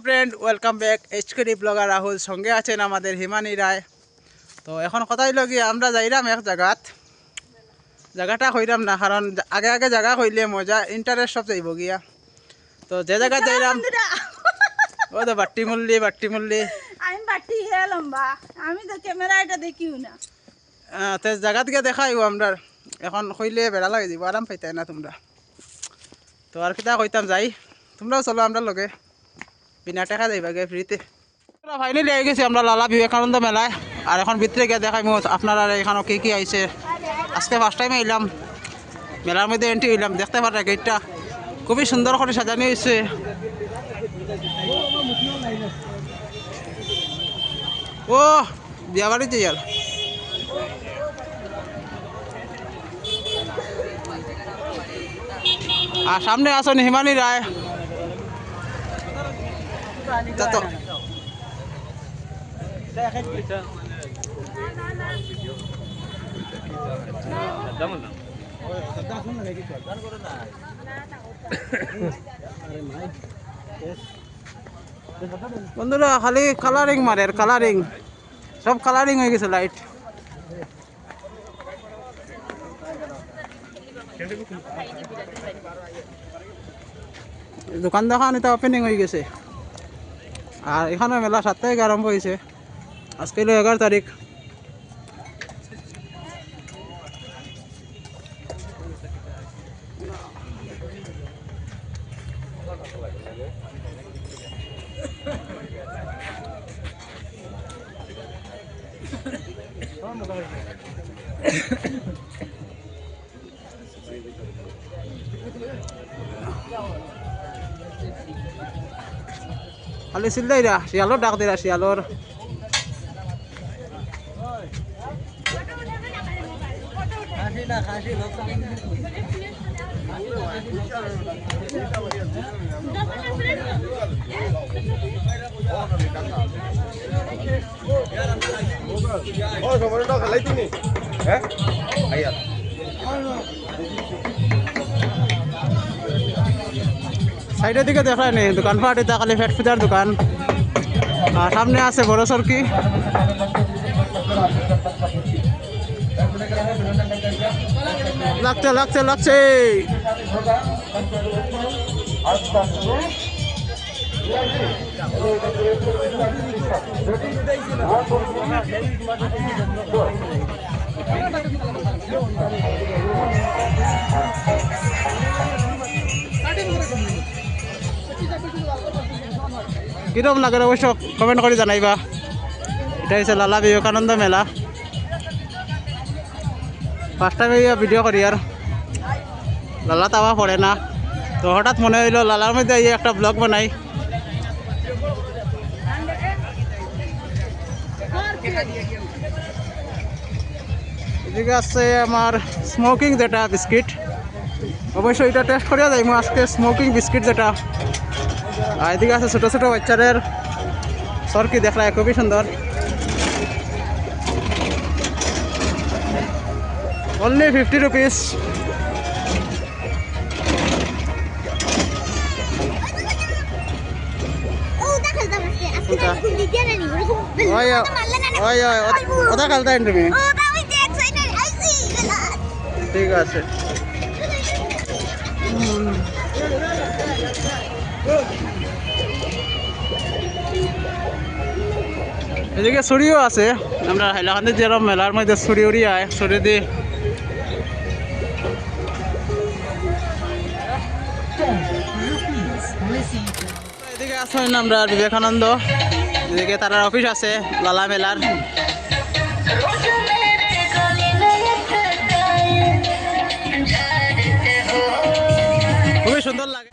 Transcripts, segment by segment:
Friend welcome back এইচকেডি blogger Rahul সঙ্গে আছেন আমাদের হিমানি রায়। তো এখন কথাই লগিয়ে আমরা যাইলাম এক জায়গাটা কইলাম না, কারণ আগে আগে জায়গা কইলে মজা ইন্টারেস্ট সব যাইব গিয়া। তো যে জায়গা যাইলাম ও তো বাট্টি মুল্লি আমি বাটি হে লম্বা, আমি তো ক্যামেরা এটা দেখিও না। তো জায়গা গিয়ে দেখাইব আমরা। এখন কইলে বেড়া লাগে দিব, আরাম পাইতাই না তোমরা। তো আর কিতা কইতাম, যাই তোমরাও চলো আমরা লগে, বিনা টাকা যাইবা গে ফ্রিতে। ফাইনালি আই গেছি আমরা লালা বিবেকানন্দ মেলায়। আর এখন ভিতরে গিয়ে দেখাই আপনারা এখানে কি কি আইছে। আজকে ফার্স্ট টাইম আইলাম মেলার মধ্যে, এন্ট্রি হইলাম। দেখতে পারে গেটটা খুবই সুন্দর করে সাজানো হয়েছে। ও বিয়া বাড়িতে যার আর সামনে আসুন হিমানি রায়। তো বন্ধুরা খালি কালারিং মারে, কালারিং সব কালারিং হয়ে গেছে লাইট। দোকান দোকান এটা ওপেনিং হয়ে গেছে। আর এখানে মেলা 7 তারিখে আরম্ভ হয়েছে, আজকে হলো 11 তারিখ। খালি চিল্লাইরা শিয়ালোর ডাক দিরা, শিয়ালোর সাইডের দিকে দেখায় নেই দোকানপাট। এটা খালি ফ্যাট ফুজার দোকান। আর সামনে আছে বড় সরকি। লাগছে লাগছে লাগছে কিরম লাগে অবশ্য কমেন্ট করে জানাইবা। এটা হচ্ছে লালা বিবেকানন্দ মেলা। ফার্স্ট টাইম ভিডিও করি, আর লালা তাওয়া পড়ে না, তো হঠাৎ মনে হইলো লালার মধ্যে একটা ব্লগ বানাই। এদিকে আছে আমার স্মোকিং যেটা বিস্কিট, অবশ্যই এটা টেস্ট করিয়া যাই আজকে স্মোকিং বিস্কিট যেটা। আর এদিকে আছে ছোটো ছোটো বাচ্চাদের সরকি, দেখলায় খুবই সুন্দর। Only 50 rupees. ওটা খেলতে তুমি? ঠিক আছে। এদিকে ছুরিও আছে। আমরা হাইলাকান্দি যেরকম মেলার মধ্যে ছুরি উড়ি আয়, ছুরি দিয়ে এদিকে আসেন আমরা বিবেকানন্দ। এদিকে তার অফিস আছে লালা মেলার। খুবই সুন্দর লাগে।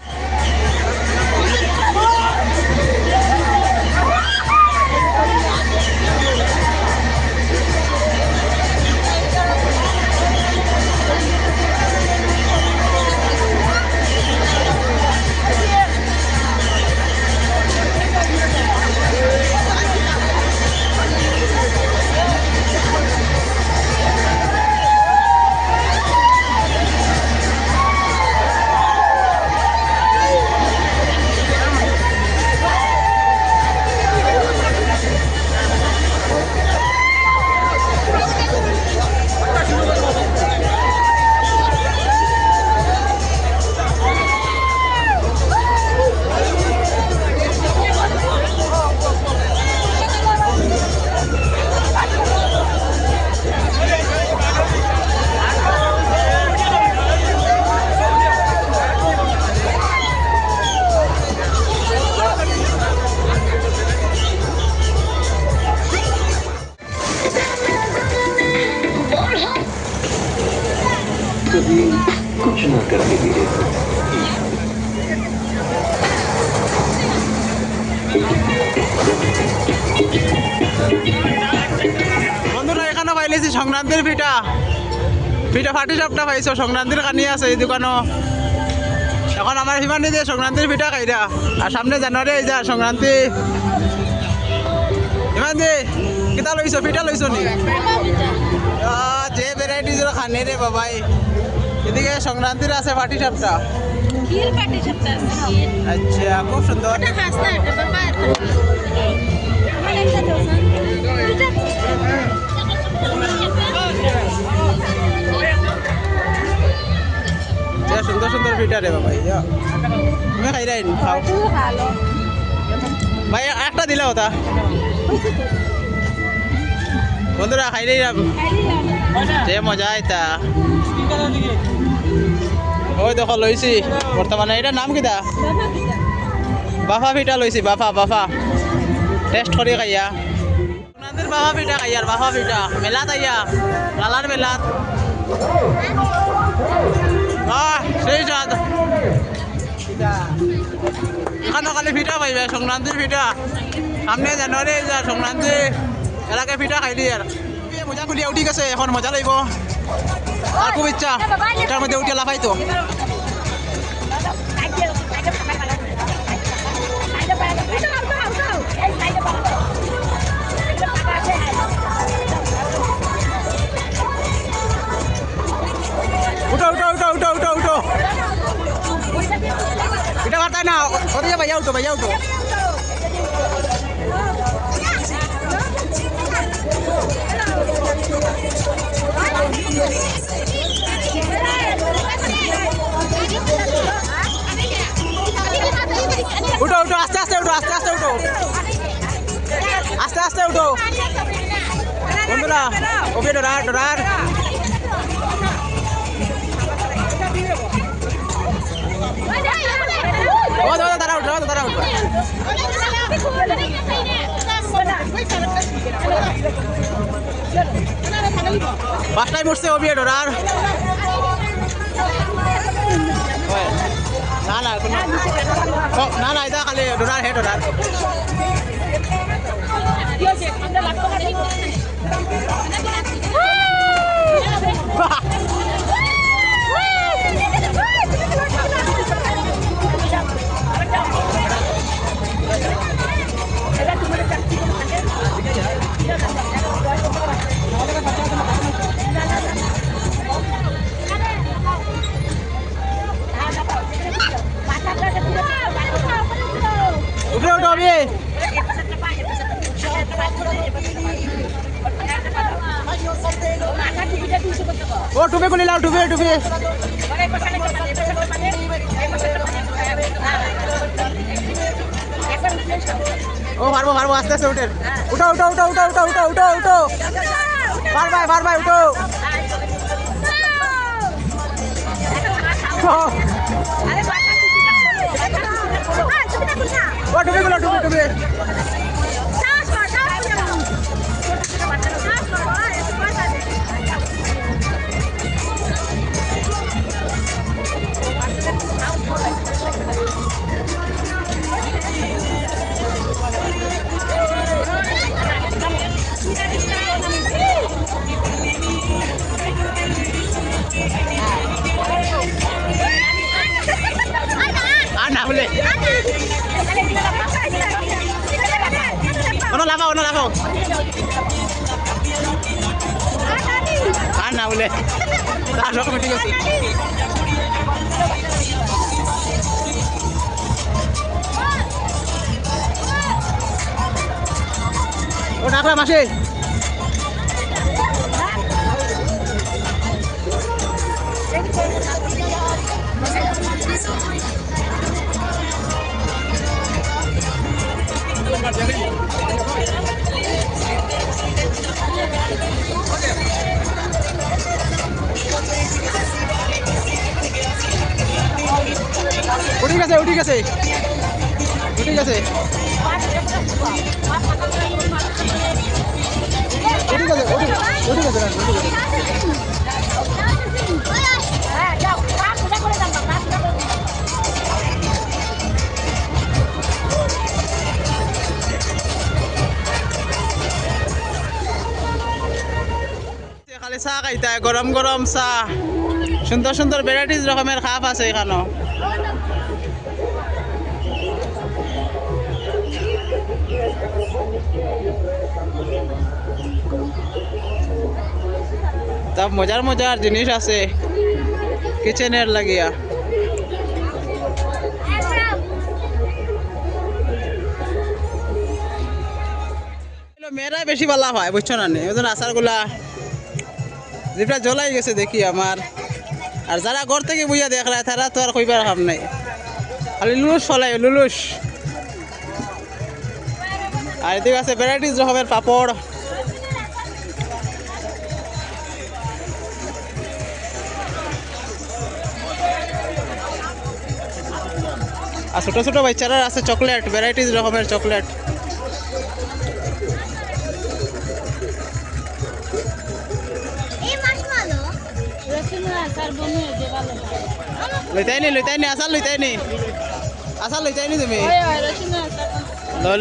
लिए कुछ न करने भी देते। বন্ধুরা এখানে পাইলেছি সংক্রান্তির পিঠা পিঠা ফাটি সবটা পাইছো সংক্রান্তির কানি আছে এই দোকানও এখন আমার হিমানি দিয়ে সংক্রান্তির পিঠা খাইরা আর সামনে জানুয়ারি এই যা সংক্রান্তি হিমান দি কিতা লইছো পিঠা লইছো নি যে ভ্যারাইটিস খানে রে বাবাই এদিকে সংক্রান্তির আছে ফাটি সবটা ক্ষীর পাটি সবটা আছে ক্ষীর আচ্ছা খুব সুন্দর ওটা খাস্তা এটা বাবা আমার একটা দোকান সুন্দর সুন্দর পিঠা রে বাবাই তুমি খাই রাই খাও তুই ভালো ভাই একটা দিলা ওটা বন্ধুরা খাই রাই যে মজা আইতা ওই দেখো লইছি বর্তমানে এটার নাম কিটা বাফা পিঠা লইছি বাফা বাফা টেস্ট করি খাইয়া আপনাদের বাফা পিঠা খাইয়ার বাফা পিঠা মেলাত আইয়া লালার মেলাত সেই স্বাদ এখানে খালি পিঠা পাইবে সংক্রান্তির পিঠা সামনে জানুয়ারি যা সংক্রান্তি এলাকায় পিঠা খাইলি আর মজা খুলিয়া উঠি গেছে এখন মজা লাগব আর খুব ইচ্ছা এটার মধ্যে উঠিয়া লাফাই তো উঠো উঠো উঠো উঠো উঠো উঠো এটা বার্তায় না ওদিকে ভাইয়া উঠো ভাইয়া উঠো উঠো উঠো আস্তে আস্তে উঠো আস্তে আস্তে উঠো আস্তে আস্তে উঠো বন্ধুরা ওকে ডরার ডরার ও দাদা দাঁড়াও দাঁড়াও দাঁড়াও ফার্স্ট টাইম উঠছে ওবিয়ে ডরার না না না না এটা খালি ডরার হে ডরার উঠে উঠো আমি ও টুপি খুলি লাও টুপি টুপি ও পারবো পারবো আস্তে আস্তে উঠে উঠো উঠো উঠো উঠো উঠো উঠো উঠো উঠো পারবাই উঠো ও টুপি গুলো টুপি টুপি না বলে ono লাফাও আর না বলে তার রকম ঠিক আছে ও ডাকলা মাসে উঠে গেছে উঠে গেছে উঠে গেছে উঠে গেছে উঠে গেছে হ্যাঁ যাও পা সোজা করে দাও পা সোজা করে দাও খালি চা খাইতা গরম গরম চা সুন্দর সুন্দর ভ্যারাইটিস রকমের খাপ আছে এখানে তা মজার মজার জিনিস আছে কিচেনের লাগিয়া মেয়েরা বেশি ভালো হয় বুঝছো না নি ওজন আচারগুলা যেটা জ্বলাই গেছে দেখি আমার আর যারা ঘর থেকে বুঝা দেখ রায় তারা তো আর কইবার কাম নাই খালি লুলুস ফলাই লুলুস আর এদিকে আছে ভ্যারাইটিস রকমের পাপড় আর ছোট ছোট বাচ্চারা আছে চকলেট ভ্যারাইটিস রকমের চকলেট লইতাই নি আসার লইতাই নি তুমি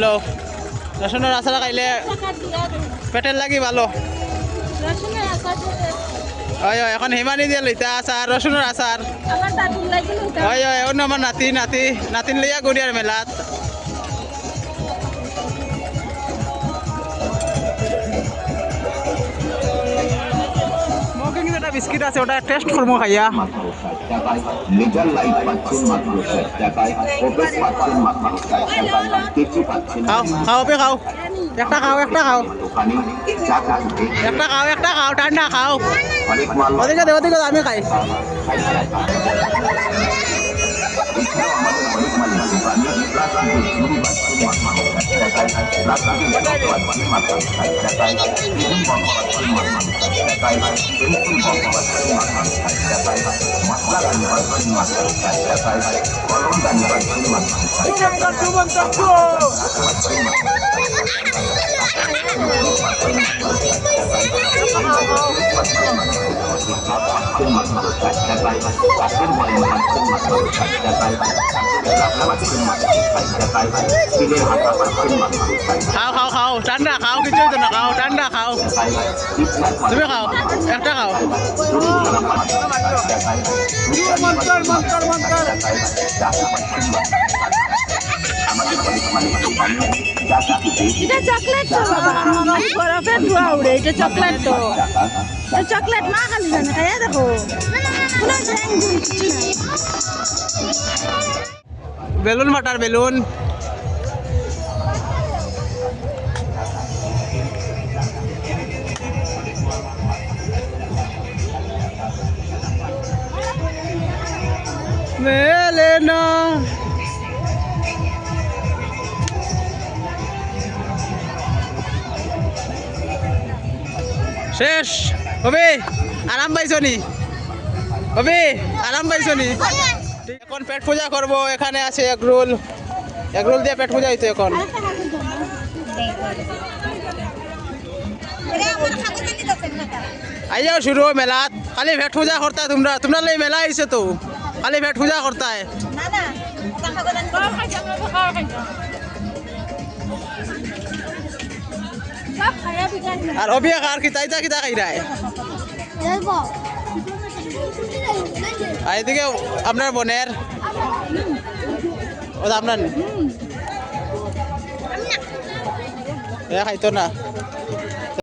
লো রসুনের আচার খাইলে পেটের লাগি ভালো হয় হয় এখন হিমানি দিয়ে লইতা আচার রসুনের আচার হয় হয় অন্য আমার নাতিন লইয়া গড়িয়ার মেলাত একটা বিস্কিট আছে ওটা টেস্ট করবো খাইয়া খাও খাও একটা খাও ঠান্ডা খাও ওদিকে আমি খাই খাও ঠান্ডা খাও কিছু না খাও ঠান্ডা খাও তুমি খাও একটা খাও এটা চকলেট তো বরফে ধোয়া উড়ে এটা চকলেট তো চকলেট মা খালি জানে খাইয়া দেখো বেলুন ফাটার বেলুন মেলে না শেষ হবে আরাম পাইছো নি হবে আরাম পাইছো নি এখন পেট পূজা করব এখানে আছে এগরোল দিয়ে পেট পূজা হইতো এখন আইয়াও শুরু মেলাত খালি পেট পূজা করতা তোমরা লই মেলা আইছে তো খালি পেট পূজা করতা আর অবিয়া কার কি তাইতা কিতা খাইরায় আর এদিকে আপনার বোনের ও আপনার খাইতো না